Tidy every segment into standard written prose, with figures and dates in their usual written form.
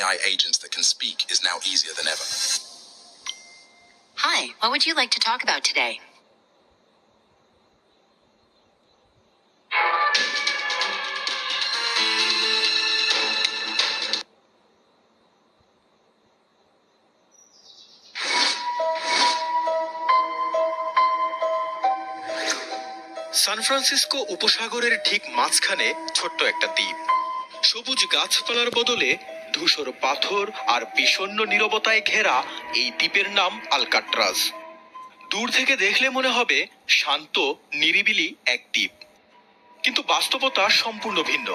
AI agents that can speak is now easier than ever. Hi, what would you like to talk about today? San Francisco উপসাগরের ঠিক মাঝখানে ছোট্ট একটা দ্বীপ। সবুজ গাছপালার বদলে ধূসর পাথর আর বিষণ্ণ নীরবতায় ঘেরা এই দ্বীপের নাম আলকাট্রাজ। দূর থেকে দেখলে মনে হবে শান্ত নিরিবিলি এক দ্বীপ, কিন্তু বাস্তবতা সম্পূর্ণ ভিন্ন।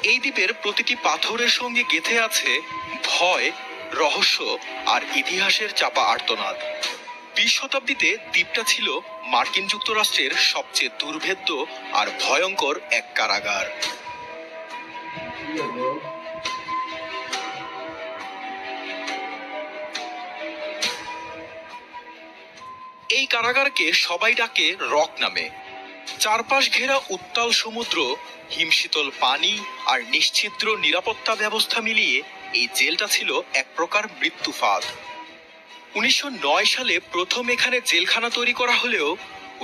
এই দ্বীপের প্রতিটি পাথরের সঙ্গে গেঁথে আছে ভয়, রহস্য আর ইতিহাসের চাপা আর্তনাদ। 20 শতাব্দীতে দ্বীপটা ছিল মার্কিন যুক্তরাষ্ট্রের সবচেয়ে দুর্ভেদ্য আর ভয়ঙ্কর এক কারাগার। এই কারাগারকে সবাই ডাকে রক নামে। চারপাশ ঘেরা উত্তাল সমুদ্র, হিমশীতল পানি আর নিশ্ছিদ্র নিরাপত্তা ব্যবস্থা মিলিয়ে এই জেলটা ছিল এক প্রকার মৃত্যু ফাঁদ। 1909 সালে প্রথম এখানে জেলখানা তৈরি করা হলেও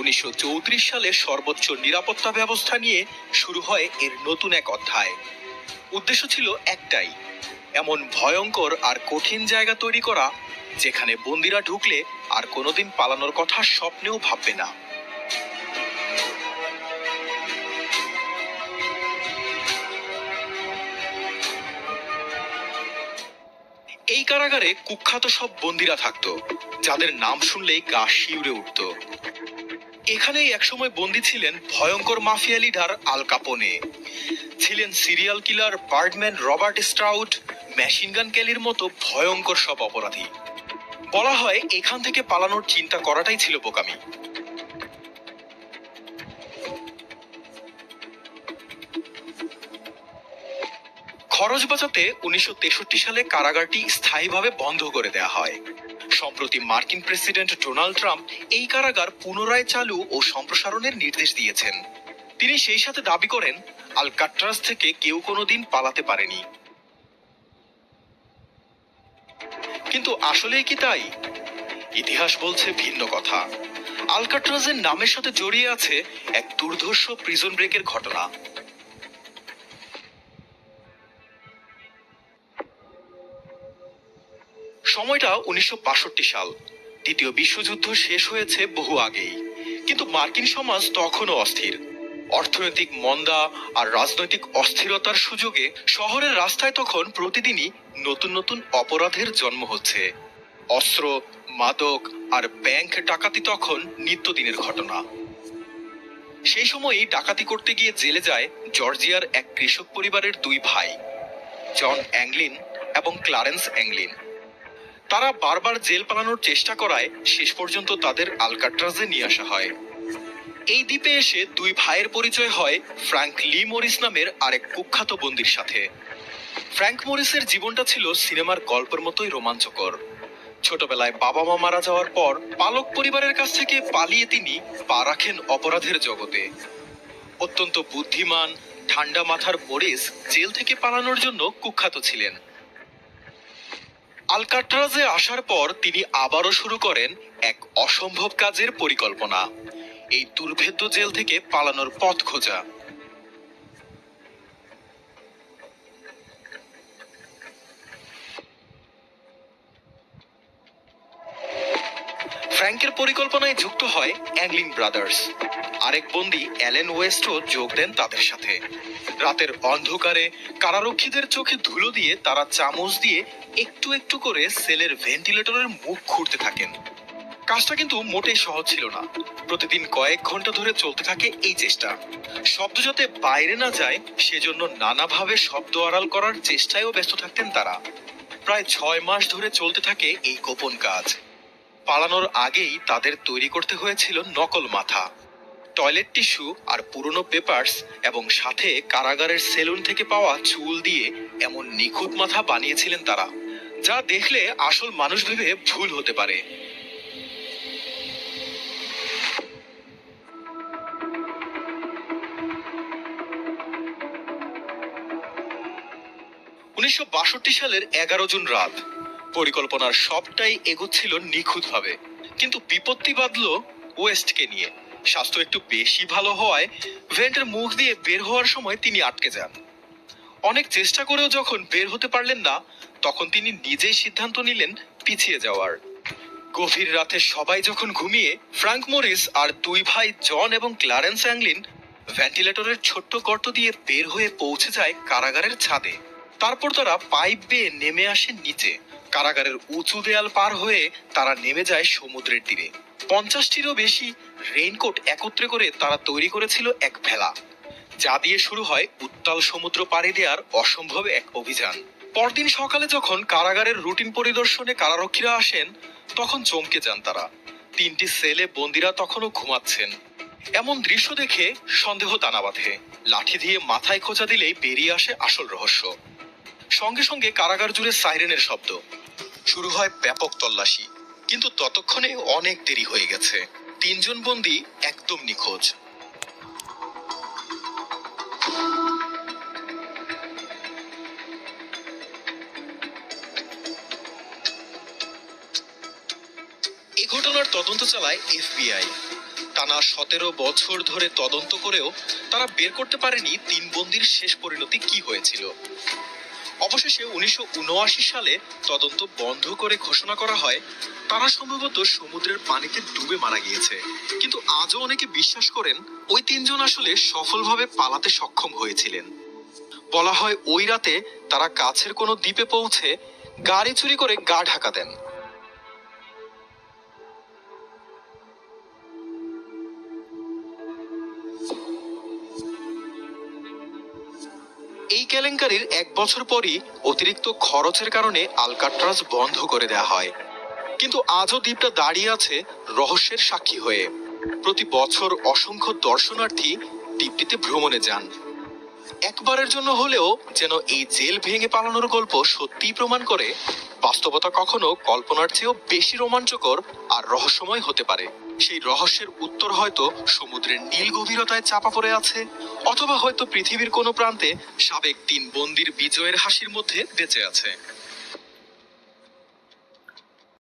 1934 সালে সর্বোচ্চ নিরাপত্তা ব্যবস্থা নিয়ে শুরু হয় এর নতুন এক অধ্যায়। উদ্দেশ্য ছিল একটাই, এমন ভয়ঙ্কর আর কঠিন জায়গা তৈরি করা যেখানে বন্দীরা ঢুকলে আর কোনোদিন পালানোর কথা স্বপ্নেও ভাববে না। এই কারাগারে কুখ্যাত সব বন্দীরা থাকতো, যাদের নাম শুনলেই গা শিউরে উঠত। এখানেই একসময় বন্দী ছিলেন ভয়ঙ্কর মাফিয়া লিডার আল কাপোনে, ছিলেন serial killer Birdman Robert Stroud, machine gun কেলির মতো ভয়ঙ্কর সব অপরাধী। বলা হয় এখান থেকে পালানোর চিন্তা করাটাই ছিল বোকামি। খরচ বাঁচাতে 1963 সালে কারাগারটি স্থায়ীভাবে বন্ধ করে দেয়া হয়। সম্প্রতি মার্কিন প্রেসিডেন্ট ডোনাল্ড ট্রাম্প এই কারাগার পুনরায় চালু ও সম্প্রসারণের নির্দেশ দিয়েছেন। তিনি সেই সাথে দাবি করেন আলকাট্রাজ থেকে কেউ কোনোদিন পালাতে পারেনি। কিন্তু আসলেই কি তাই? ইতিহাস বলছে ভিন্ন কথা। আলকাট্রাজের নামের সাথে জড়িয়ে আছে এক দুর্ধর্ষ প্রিজন ব্রেকের ঘটনা। সময়টা 1962 সাল। দ্বিতীয় বিশ্বযুদ্ধ শেষ হয়েছে বহু আগেই, কিন্তু মার্কিন সমাজ তখনও অস্থির। অর্থনৈতিক মন্দা আর রাজনৈতিক অস্থিরতার সুযোগে শহরের রাস্তায় তখন প্রতিদিনই নতুন নতুন অপরাধের জন্ম হচ্ছে। অস্ত্র, মাদক আর ব্যাংক ডাকাতি তখন নিত্যদিনের ঘটনা। সেই সময়ই ডাকাতি করতে গিয়ে জেলে যায় জর্জিয়ার এক কৃষক পরিবারের 2 ভাই, জন অ্যাংলিন এবং ক্লারেন্স অ্যাংলিন। তারা বারবার জেল পালানোর চেষ্টা করায় শেষ পর্যন্ত তাদের আলকাট্রাজে নিয়ে আসা হয়। এই দ্বীপে এসে 2 ভাইয়ের পরিচয় হয় ফ্র্যাঙ্ক লি মরিস নামের আরেক কুখ্যাত বন্দীর সাথে। ফ্র্যাঙ্ক মরিসের জীবনটা ছিল সিনেমার গল্পের মতোই রোমাঞ্চকর। ছোটবেলায় বাবা মা মারা যাওয়ার পর পালক পরিবারের কাছ থেকে পালিয়ে তিনি পা রাখেন অপরাধের জগতে। অত্যন্ত বুদ্ধিমান, ঠান্ডা মাথার মরিস জেল থেকে পালানোর জন্য কুখ্যাত ছিলেন। আলকাট্রাজে আসার পর তিনি আবারও শুরু করেন এক অসম্ভব কাজের পরিকল্পনা, এই দুর্ভেদ্য জেল থেকে পালানোর পথ খোঁজা। ফ্র্যাঙ্কের পরিকল্পনায় যুক্ত হয় অ্যাংলিন ব্রাদার্স। আরেক বন্দী অ্যালেন ওয়েস্টও যোগ দেন তাদের সাথে। রাতের অন্ধকারে কারারক্ষীদের চোখে ধুলো দিয়ে তারা চামচ দিয়ে একটু একটু করে সেলের ভেন্টিলেটরের মুখ খুঁড়তে থাকেন। কাজটা কিন্তু মোটেই সহজ ছিল না। প্রতিদিন কয়েক ঘন্টা ধরে চলতে থাকে এই চেষ্টা। শব্দ যাতে বাইরে না যায় সেজন্য নানাভাবে শব্দ আড়াল করার চেষ্টায়ও ব্যস্ত থাকতেন তারা। প্রায় 6 মাস ধরে চলতে থাকে এই গোপন কাজ। পালানোর আগেই তাদের তৈরি করতে হয়েছিল নকল মাথা, টয়লেট টিস্যু আর পুরনো পেপারস, এবং সাথে কারাগারের সেলুন থেকে পাওয়া চুল দিয়ে এমন নিখুঁত মাথা বানিয়েছিলেন তারা, যা দেখলে আসল মানুষ ভেবে ভুল হতে পারে। 1962 সালের 11 জুন রাত। পরিকল্পনার সবটাই এগোচ্ছিল নিখুঁতভাবে, কিন্তু বিপত্তি বাঁধল ওয়েস্টকে নিয়ে। স্বাস্থ্য একটু বেশি ভালো হওয়ায় ভেন্টের মুখ দিয়ে বের হওয়ার সময় তিনি আটকে যান। অনেক চেষ্টা করেও যখন বের হতে পারলেন না, তখন তিনি নিজেই সিদ্ধান্ত নিলেন পিছিয়ে যাওয়ার। গভীর রাতে সবাই যখন ঘুমিয়ে, ফ্র্যাঙ্ক মরিস আর দুই ভাই জন এবং ক্লারেন্স অ্যাংলিন ভেন্টিলেটরের ছোট্ট গর্ত দিয়ে বের হয়ে পৌঁছে যায় কারাগারের ছাদে। তারপর তারা পাইপ বেয়ে নেমে আসে নিচে। কারাগারের উঁচু দেয়াল পার হয়ে তারা নেমে যায় সমুদ্রের তীরে। 50টিরও বেশি রেইনকোট একত্রে করে তারা তৈরি করেছিল এক ভেলা, যা দিয়ে শুরু হয় উত্তাল সমুদ্র পাড়ি দেওয়ার অসম্ভব এক অভিযান। পরদিন সকালে যখন কারাগারের রুটিন পরিদর্শনে কারারক্ষীরা আসেন, তখন চমকে যান তারা। 3টি সেলে বন্দীরা তখনও ঘুমাচ্ছেন। এমন দৃশ্য দেখে সন্দেহ দানা বাঁধে। লাঠি দিয়ে মাথায় খোঁচা দিলেই বেরিয়ে আসে আসল রহস্য। সঙ্গে সঙ্গে কারাগার জুড়ে সাইরেনের শব্দ। শুরু হয় ব্যাপক তল্লাশি, কিন্তু ততক্ষণে অনেক দেরি হয়ে গেছে। 3 জন বন্দী একদম নিখোঁজ। এই ঘটনার তদন্ত চালায় FBI। টানা 17 বছর ধরে তদন্ত করেও তারা বের করতে পারেনি 3 বন্দীর শেষ পরিণতি কি হয়েছিল। অবশেষে 1979 সালে তদন্ত বন্ধ করে ঘোষণা করা হয় তারা সম্ভবত সমুদ্রের পানিতে ডুবে মারা গিয়েছে। কিন্তু আজও অনেকে বিশ্বাস করেন ওই 3 জন আসলে সফলভাবে পালাতে সক্ষম হয়েছিলেন। বলা হয় ওই রাতে তারা কাছের কোনো দ্বীপে পৌঁছে গাড়ি চুরি করে গা ঢাকা দেন। এই কেলেঙ্কারির 1 বছর পরই অতিরিক্ত খরচের কারণে আলকাট্রাজ বন্ধ করে দেওয়া হয়। কিন্তু আজও দ্বীপটা দাঁড়িয়ে আছে রহস্যের সাক্ষী হয়ে। প্রতি বছর অসংখ্য দর্শনার্থী দ্বীপটিতে ভ্রমণে যান, একবারের জন্য হলেও যেন এই জেল ভেঙে পালানোর গল্প সত্যিই প্রমাণ করে বাস্তবতা কখনো কল্পনার চেয়েও বেশি রোমাঞ্চকর আর রহস্যময় হতে পারে। সেই রহস্যের উত্তর হয়তো সমুদ্রের নীল গভীরতায় চাপা পড়ে আছে, অথবা হয়তো পৃথিবীর কোনো প্রান্তে সাবেক 3 বন্দীর বিজয়ের হাসির মধ্যে বেঁচে আছে।